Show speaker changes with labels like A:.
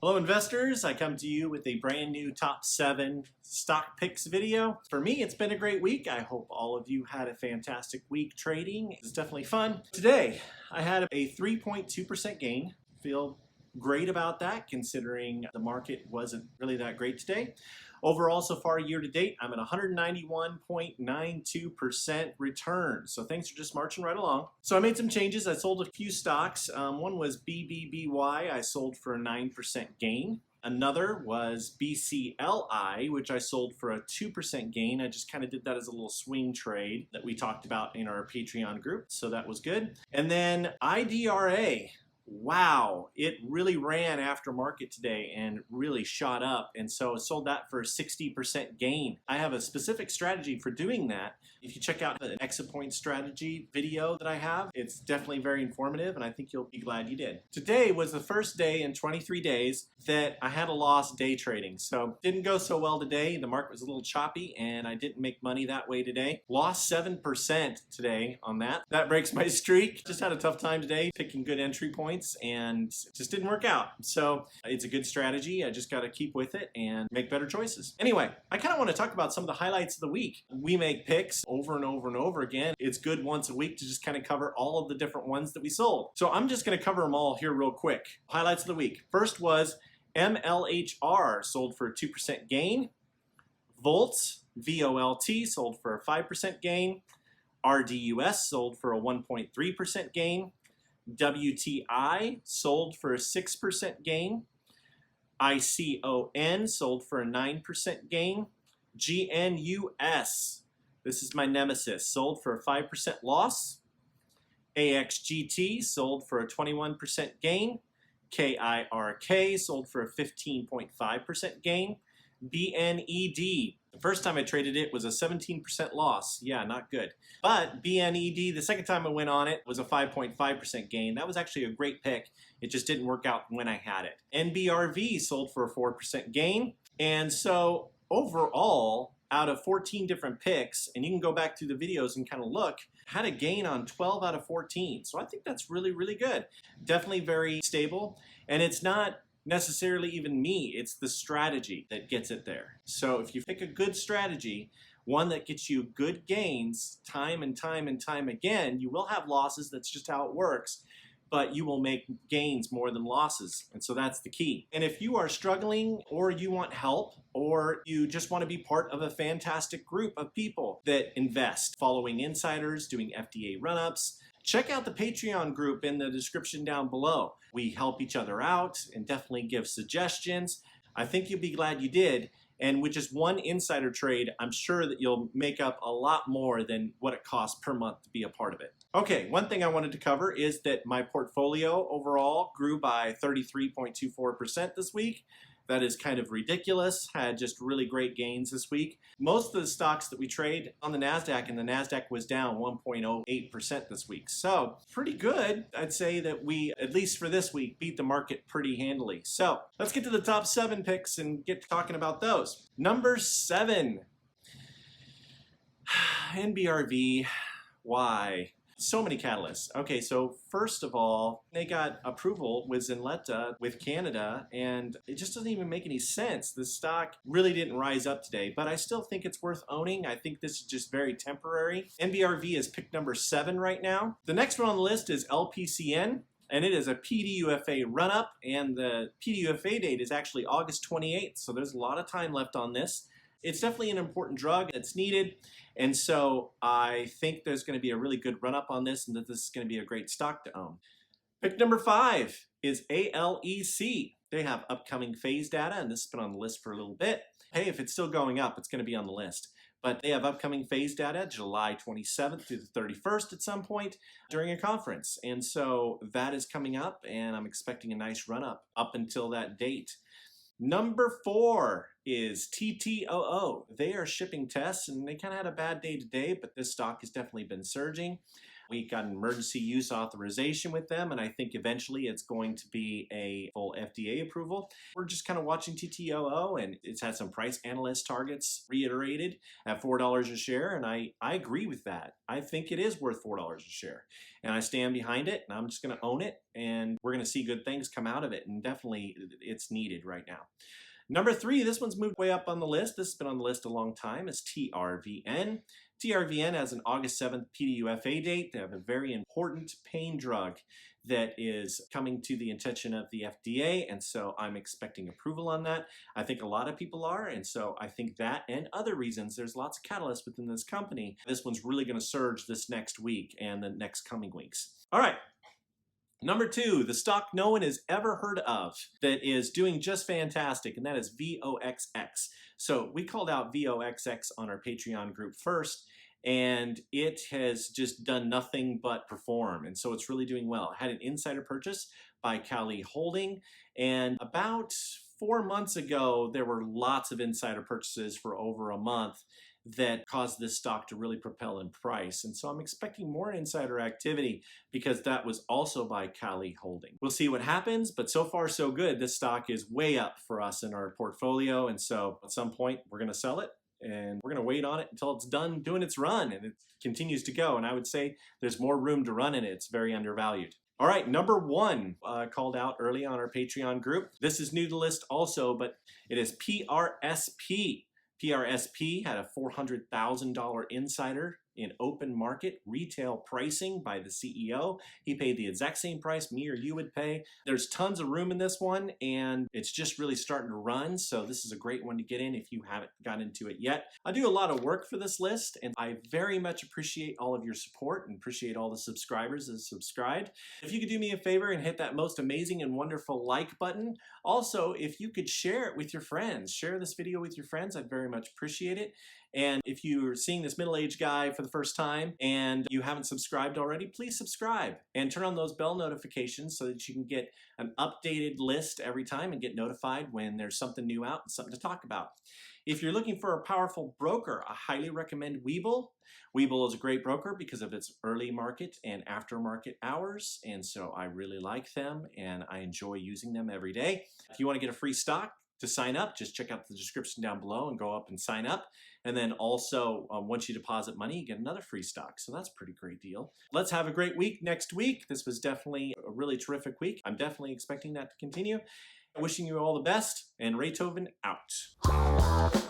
A: Hello investors, I come to you with a brand new top 7 stock picks video. For me, it's been a great week. I hope all of you had a fantastic week trading. It's definitely fun. Today, I had a 3.2% gain. Feel great about that considering the market wasn't really that great today. Overall, so far year to date, I'm at 191.92% return. So things are just marching right along. So I made some changes. I sold a few stocks. One was BBBY. I sold for a 9% gain. Another was BCLI, which I sold for a 2% gain. I just kind of did that as a little swing trade that we talked about in our Patreon group. So that was good. And then IDRA. Wow, it really ran after market today and really shot up, and so I sold that for a 60% gain. I have a specific strategy for doing that. If you check out the exit point strategy video that I have, it's definitely very informative and I think you'll be glad you did. Today was the first day in 23 days that I had a loss day trading, so didn't go so well today. The market was a little choppy and I didn't make money that way today. Lost 7% today on that. That breaks my streak. Just had a tough time today picking good entry points and just didn't work out. So it's a good strategy. I just got to keep with it and make better choices. Anyway, I kind of want to talk about some of the highlights of the week. We make picks over and over and over again. It's good once a week to just kind of cover all of the different ones that we sold. So I'm just going to cover them all here real quick. Highlights of the week. First was MLHR sold for a 2% gain. VOLT, VOLT sold for a 5% gain. RDUS sold for a 1.3% gain. WTI sold for a 6% gain. ICON sold for a 9% gain. GNUS, this is my nemesis, sold for a 5% loss. AXGT sold for a 21% gain. KIRK sold for a 15.5% gain. BNED, the first time I traded it was a 17% loss. Yeah, not good. But BNED, the second time I went on it, was a 5.5% gain. That was actually a great pick. It just didn't work out when I had it. NBRV sold for a 4% gain. And so overall, out of 14 different picks, and you can go back through the videos and kind of look, had a gain on 12 out of 14. So I think that's really, really good. Definitely very stable. And it's not necessarily even me, it's the strategy that gets it there. So if you pick a good strategy, one that gets you good gains time and time and time again, you will have losses, that's just how it works, but you will make gains more than losses. And so that's the key. And if you are struggling or you want help or you just want to be part of a fantastic group of people that invest, following insiders, doing FDA run-ups, check out the Patreon group in the description down below. We help each other out and definitely give suggestions. I think you'll be glad you did. And with just one insider trade, I'm sure that you'll make up a lot more than what it costs per month to be a part of it. Okay, one thing I wanted to cover is that my portfolio overall grew by 33.24% this week. That is kind of ridiculous. Had just really great gains this week. Most of the stocks that we trade on the NASDAQ, and the NASDAQ was down 1.08% this week. So pretty good. I'd say that we, at least for this week, beat the market pretty handily. So let's get to the top 7 picks and get talking about those. Number 7, NBRV. Why? So many catalysts. Okay, so first of all, they got approval with Zenleta with Canada, and it just doesn't even make any sense. The stock really didn't rise up today, but I still think it's worth owning. I think this is just very temporary. NBRV is pick number 7 right now. The next one on the list is LPCN, and it is a PDUFA run-up, and the PDUFA date is actually August 28th, so there's a lot of time left on this. It's definitely an important drug that's needed, and so I think there's going to be a really good run-up on this and that this is going to be a great stock to own. Pick number 5 is ALEC. They have upcoming phase data, and this has been on the list for a little bit. Hey, if it's still going up, it's going to be on the list. But they have upcoming phase data July 27th through the 31st at some point during a conference. And so that is coming up, and I'm expecting a nice run-up up until that date. Number 4 is TTOO. They are shipping tests, and they kind of had a bad day today, but this stock has definitely been surging. We got an emergency use authorization with them, and I think eventually it's going to be a full FDA approval. We're just kind of watching TTOO, and it's had some price analyst targets reiterated at $4 a share, and I agree with that. I think it is worth $4 a share, and I stand behind it, and I'm just going to own it, and we're going to see good things come out of it, and definitely it's needed right now. Number 3, this one's moved way up on the list. This has been on the list a long time, is TRVN. TRVN has an August 7th PDUFA date. They have a very important pain drug that is coming to the attention of the FDA, and so I'm expecting approval on that. I think a lot of people are, and so I think that and other reasons, there's lots of catalysts within this company. This one's really going to surge this next week and the next coming weeks. All right. Number 2, the stock no one has ever heard of that is doing just fantastic, and that is VOXX. So we called out VOXX on our Patreon group first, and it has just done nothing but perform, and so it's really doing well. It had an insider purchase by Cali Holding, and about 4 months ago, there were lots of insider purchases for over a month that caused this stock to really propel in price. And so I'm expecting more insider activity because that was also by Cali Holding. We'll see what happens, but so far so good. This stock is way up for us in our portfolio, and so at some point we're going to sell it, and we're going to wait on it until it's done doing its run and it continues to go. And I would say there's more room to run in it. It's very undervalued. All right, number 1, called out early on our Patreon group. This is new to the list also, but it is PRSP. PRSP had a $400,000 insider in open market retail pricing by the CEO. He paid the exact same price me or you would pay. There's tons of room in this one, and it's just really starting to run, so this is a great one to get in if you haven't got into it yet. I do a lot of work for this list, and I very much appreciate all of your support and appreciate all the subscribers that have subscribed. If you could do me a favor and hit that most amazing and wonderful like button. Also, if you could share it with your friends, share this video with your friends, I'd very much appreciate it. And if you're seeing this middle-aged guy for the first time and you haven't subscribed already, please subscribe and turn on those bell notifications so that you can get an updated list every time and get notified when there's something new out and something to talk about. If you're looking for a powerful broker, I highly recommend Webull. Webull is a great broker because of its early market and aftermarket hours, and so I really like them and I enjoy using them every day. If you want to get a free stock to sign up, just check out the description down below and go up and sign up. And then also, once you deposit money, you get another free stock. So that's a pretty great deal. Let's have a great week next week. This was definitely a really terrific week. I'm definitely expecting that to continue. Wishing you all the best, and Raythoven out.